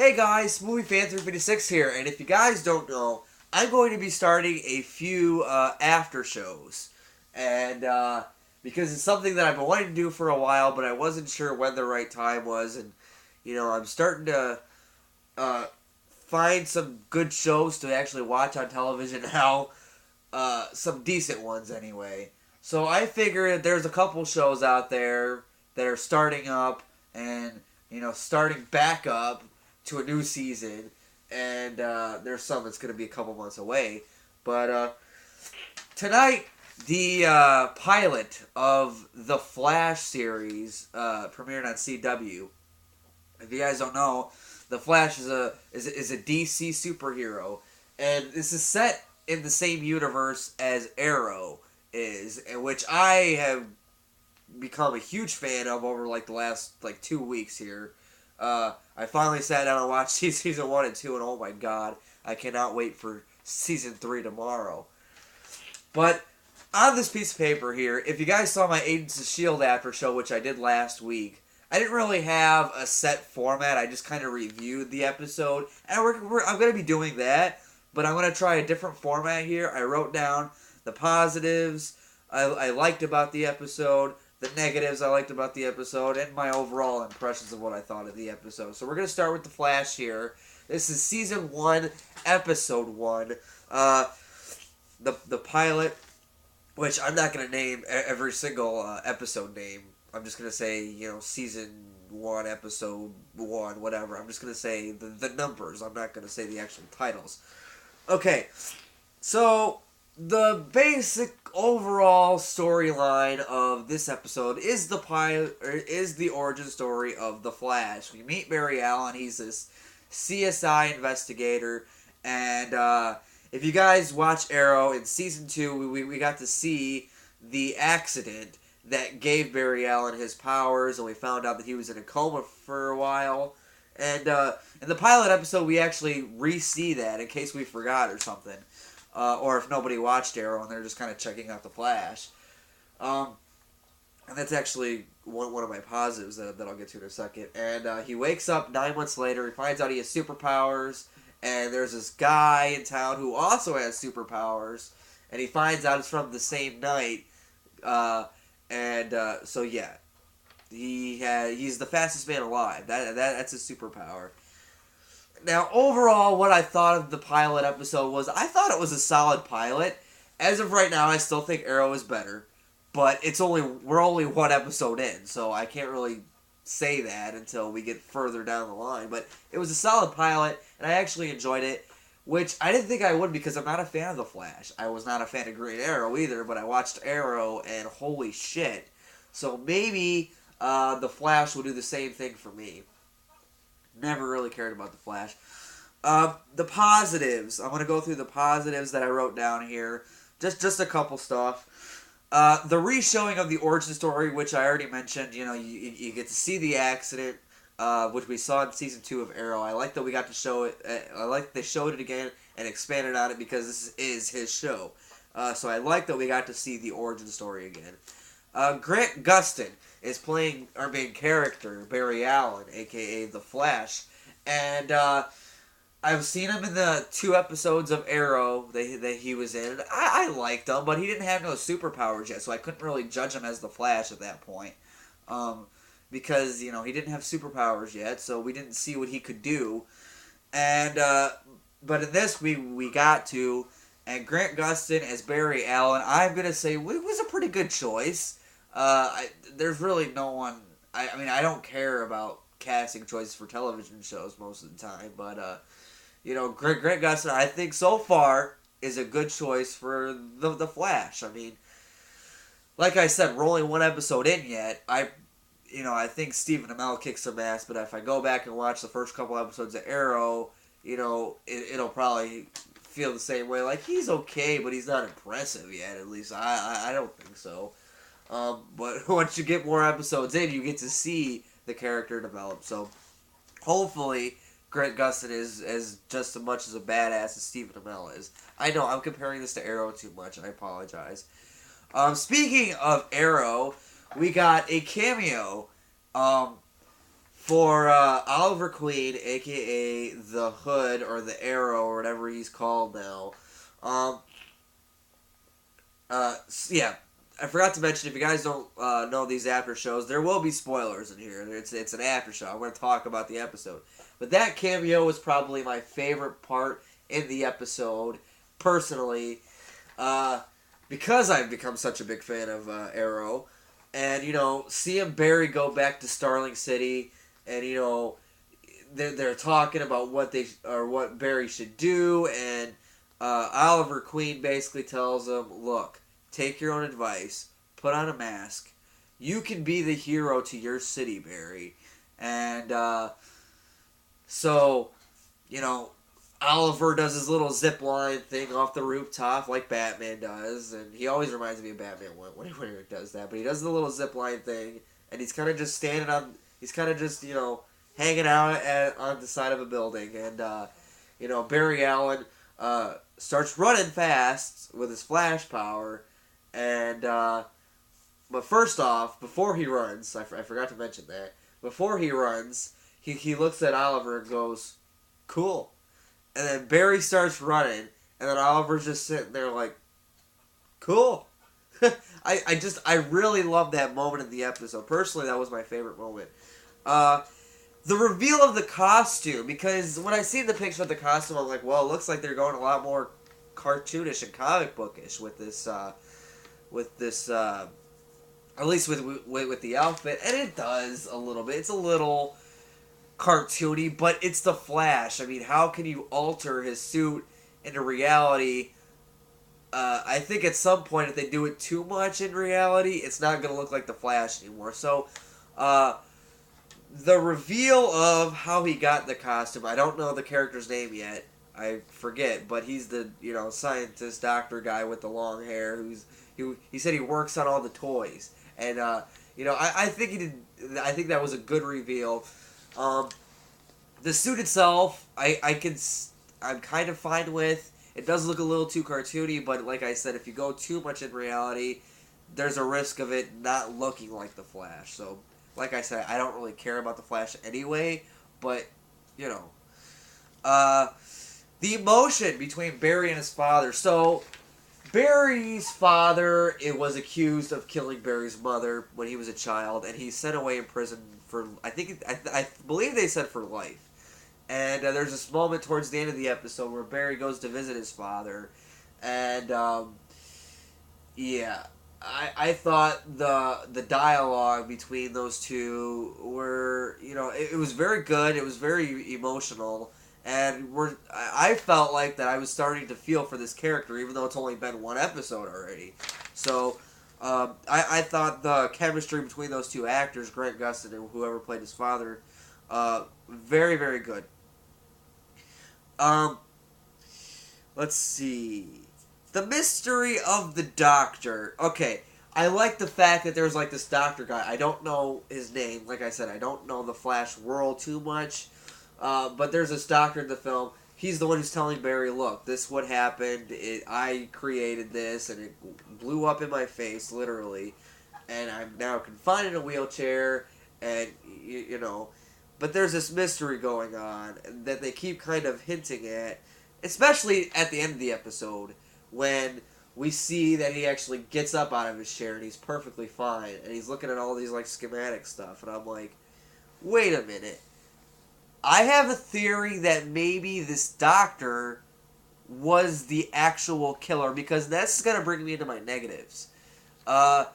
Hey guys, Movie Fan 356 here, and if you guys don't know, I'm going to be starting a few after shows, and because it's something that I've been wanting to do for a while, but I wasn't sure when the right time was, and I'm starting to uh, find some good shows to actually watch on television now, some decent ones anyway. So I figured there's a couple shows out there that are starting up and starting back up to a new season, and there's some that's going to be a couple months away. But tonight, the pilot of the Flash series premiered on CW. If you guys don't know, the Flash is a DC superhero, and this is set in the same universe as Arrow is, in which I have become a huge fan of over the last 2 weeks here. I finally sat down and watched season 1 and 2, and oh my god, I cannot wait for season 3 tomorrow. But on this piece of paper here, if you guys saw my Agents of S.H.I.E.L.D. after show, which I did last week, I didn't really have a set format. I just kind of reviewed the episode, and I'm going to be doing that, but I'm going to try a different format here. I wrote down the positives I liked about the episode, the negatives I liked about the episode, and my overall impressions of what I thought of the episode. So we're going to start with The Flash here. This is Season 1, Episode 1. The pilot, which I'm not going to name every single episode name. I'm just going to say, Season 1, Episode 1, whatever. I'm just going to say the numbers. I'm not going to say the actual titles. Okay, so the basic overall storyline of this episode is the origin story of the Flash. We meet Barry Allen. He's this CSI investigator, and if you guys watch Arrow in season 2, we got to see the accident that gave Barry Allen his powers, and we found out that he was in a coma for a while. And in the pilot episode, we actually re-see that in case we forgot or something. Or if nobody watched Arrow and they're just kind of checking out the Flash. And that's actually one of my positives that I'll get to in a second. And he wakes up 9 months later, he finds out he has superpowers, and there's this guy in town who also has superpowers, and he finds out it's from the same night. So yeah, he's the fastest man alive. That's his superpower. Now, overall, what I thought of the pilot episode was, I thought it was a solid pilot. As of right now, I still think Arrow is better, but we're only one episode in, so I can't really say that until we get further down the line. But it was a solid pilot, and I actually enjoyed it, which I didn't think I would because I'm not a fan of The Flash. I was not a fan of Green Arrow either, but I watched Arrow, and holy shit. So maybe The Flash will do the same thing for me. Never really cared about The Flash. The positives. I'm going to go through the positives that I wrote down here. Just a couple stuff. The re-showing of the origin story, which I already mentioned. You get to see the accident, which we saw in Season 2 of Arrow. I like that we got to show it. I like that they showed it again and expanded on it because this is his show. So I like that we got to see the origin story again. Grant Gustin is playing our main character, Barry Allen, a.k.a. The Flash. And I've seen him in the 2 episodes of Arrow that he was in. I liked him, but he didn't have no superpowers yet, so I couldn't really judge him as The Flash at that point. Because, he didn't have superpowers yet, so we didn't see what he could do. And but in this, we got to... And Grant Gustin as Barry Allen, I'm going to say, it was a pretty good choice. There's really no one... I don't care about casting choices for television shows most of the time, but, Grant Gustin, I think so far, is a good choice for the Flash. I mean, like I said, we're only one episode in yet. I think Stephen Amell kicks some ass, but if I go back and watch the first couple episodes of Arrow, it'll probably feel the same way. Like, he's okay, but he's not impressive yet. At least I don't think so. But once you get more episodes in, you get to see the character develop. So hopefully Grant Gustin is just as much as a badass as Stephen Amell is. I know I'm comparing this to Arrow too much, and I apologize. Speaking of Arrow, we got a cameo for Oliver Queen, aka the Hood or the Arrow or whatever he's called now. Um, yeah, I forgot to mention, if you guys don't know these after shows, there will be spoilers in here. It's an after show. I'm going to talk about the episode, but that cameo was probably my favorite part in the episode, personally, because I've become such a big fan of Arrow, and seeing Barry go back to Starling City, and they're talking about what Barry should do, and Oliver Queen basically tells him, "Look, take your own advice. Put on a mask. You can be the hero to your city, Barry." And so, Oliver does his little zip line thing off the rooftop like Batman does, and he always reminds me of Batman when he does that. But he does the little zip line thing, and he's kind of just standing on. He's kind of just hanging out on the side of a building, and Barry Allen starts running fast with his flash power, and but first off, before he runs, I forgot to mention that. Before he runs, he looks at Oliver and goes, "Cool." And then Barry starts running, and then Oliver's just sitting there like, "Cool." I really love that moment in the episode. Personally, that was my favorite moment. The reveal of the costume, because when I see the picture of the costume, I'm like, well, it looks like they're going a lot more cartoonish and comic bookish with this, at least with the outfit, and it does a little bit. It's a little cartoony, but it's the Flash. I mean, how can you alter his suit into reality? I think at some point, if they do it too much in reality, it's not going to look like the Flash anymore. So, the reveal of how he got the costume, I don't know the character's name yet. I forget, but he's the scientist doctor guy with the long hair he said he works on all the toys, and I think he did. I think that was a good reveal. The suit itself, I'm kind of fine with. It does look a little too cartoony, but like I said, if you go too much in reality, there's a risk of it not looking like the Flash. So, like I said, I don't really care about the Flash anyway, but the emotion between Barry and his father. So, Barry's father was accused of killing Barry's mother when he was a child, and he's sent away in prison for, I believe they said for life. And there's this moment towards the end of the episode where Barry goes to visit his father, and I thought the dialogue between those two were, it was very good. It was very emotional. And I felt like that I was starting to feel for this character, even though it's only been one episode already. So, I thought the chemistry between those two actors, Grant Gustin and whoever played his father, very, very good. Let's see. The mystery of the Doctor. Okay, I like the fact that there's this doctor guy. I don't know his name. Like I said, I don't know the Flash world too much. But there's this doctor in the film. He's the one who's telling Barry, "Look, this is what happened. I created this, and it blew up in my face, literally. And I'm now confined in a wheelchair, and, But there's this mystery going on that they keep kind of hinting at, especially at the end of the episode, when we see that he actually gets up out of his chair, and he's perfectly fine, and he's looking at all these, schematic stuff, and I'm like, wait a minute. I have a theory that maybe this doctor was the actual killer, because that's going to bring me into my negatives. I'm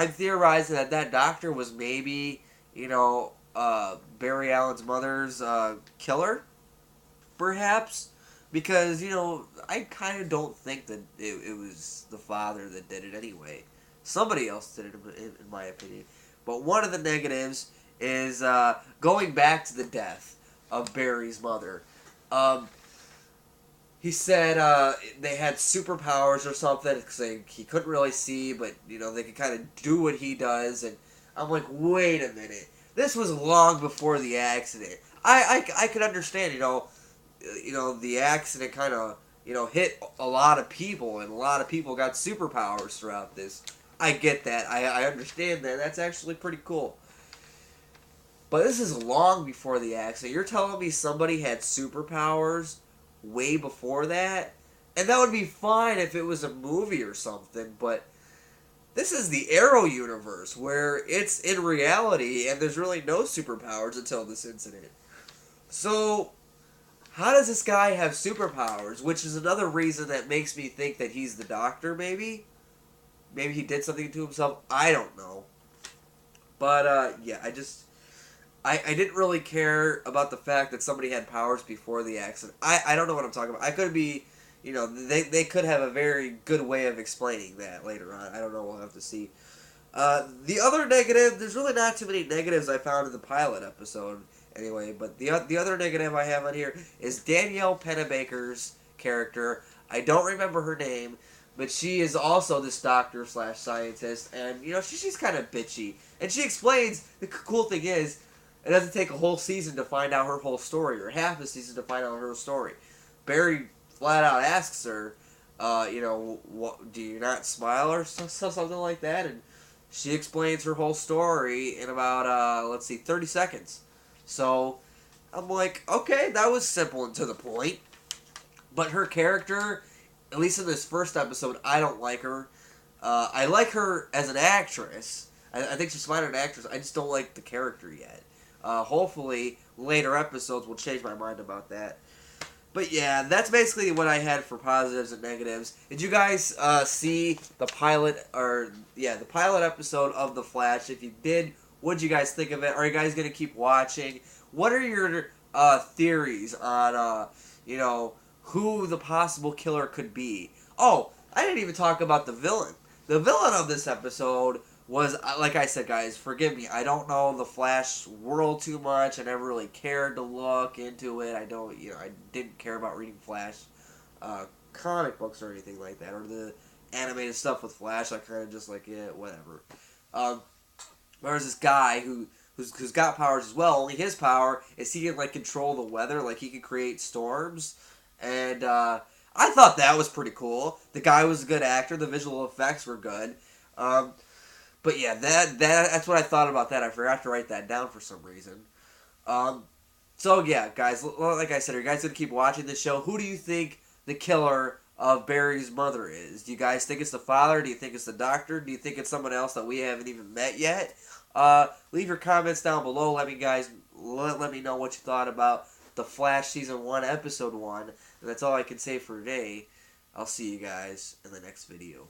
theorizing that doctor was maybe, Barry Allen's mother's killer, perhaps, because, I kind of don't think that it was the father that did it anyway. Somebody else did it, in my opinion. But one of the negatives is going back to the death of Barry's mother. He said they had superpowers or something, because he couldn't really see, but they could kind of do what he does. And I'm like, wait a minute, this was long before the accident. I could understand, the accident kind of hit a lot of people, and a lot of people got superpowers throughout this. I get that. I understand that. That's actually pretty cool. But this is long before the accident. You're telling me somebody had superpowers way before that? And that would be fine if it was a movie or something, but this is the Arrow universe where it's in reality and there's really no superpowers until this incident. So, how does this guy have superpowers? Which is another reason that makes me think that he's the Doctor, maybe? Maybe he did something to himself. I don't know. But, yeah, I didn't really care about the fact that somebody had powers before the accident. I don't know what I'm talking about. I could be, they could have a very good way of explaining that later on. I don't know. We'll have to see. The other negative, there's really not too many negatives I found in the pilot episode anyway, but the other negative I have on here is Danielle Pennebaker's character. I don't remember her name, but she is also this doctor slash scientist, and, she's kind of bitchy. And she explains, the cool thing is, it doesn't take a whole season to find out her whole story, or half a season to find out her story. Barry flat out asks her, what, do you not smile or something like that? And she explains her whole story in about, 30 seconds. So, I'm like, okay, that was simple and to the point. But her character, at least in this first episode, I don't like her. I like her as an actress. I think she's fine as an actress. I just don't like the character yet. Hopefully, later episodes will change my mind about that. But yeah, that's basically what I had for positives and negatives. Did you guys see the pilot, the pilot episode of The Flash? If you did, what did you guys think of it? Are you guys going to keep watching? What are your theories on, who the possible killer could be? Oh, I didn't even talk about the villain. The villain of this episode was, like I said, guys, forgive me, I don't know the Flash world too much. I never really cared to look into it. I didn't care about reading Flash comic books or anything like that, or the animated stuff with Flash. I kind of just like, yeah, whatever. There's this guy who's got powers as well. Only his power is he can, like, control the weather, like he can create storms, and I thought that was pretty cool. The guy was a good actor. The visual effects were good. But yeah, that's what I thought about that. I forgot to write that down for some reason. So yeah, guys, like I said, are you guys going to keep watching this show? Who do you think the killer of Barry's mother is? Do you guys think it's the father? Do you think it's the doctor? Do you think it's someone else that we haven't even met yet? Leave your comments down below. Let me know what you thought about The Flash Season 1, Episode 1. And that's all I can say for today. I'll see you guys in the next video.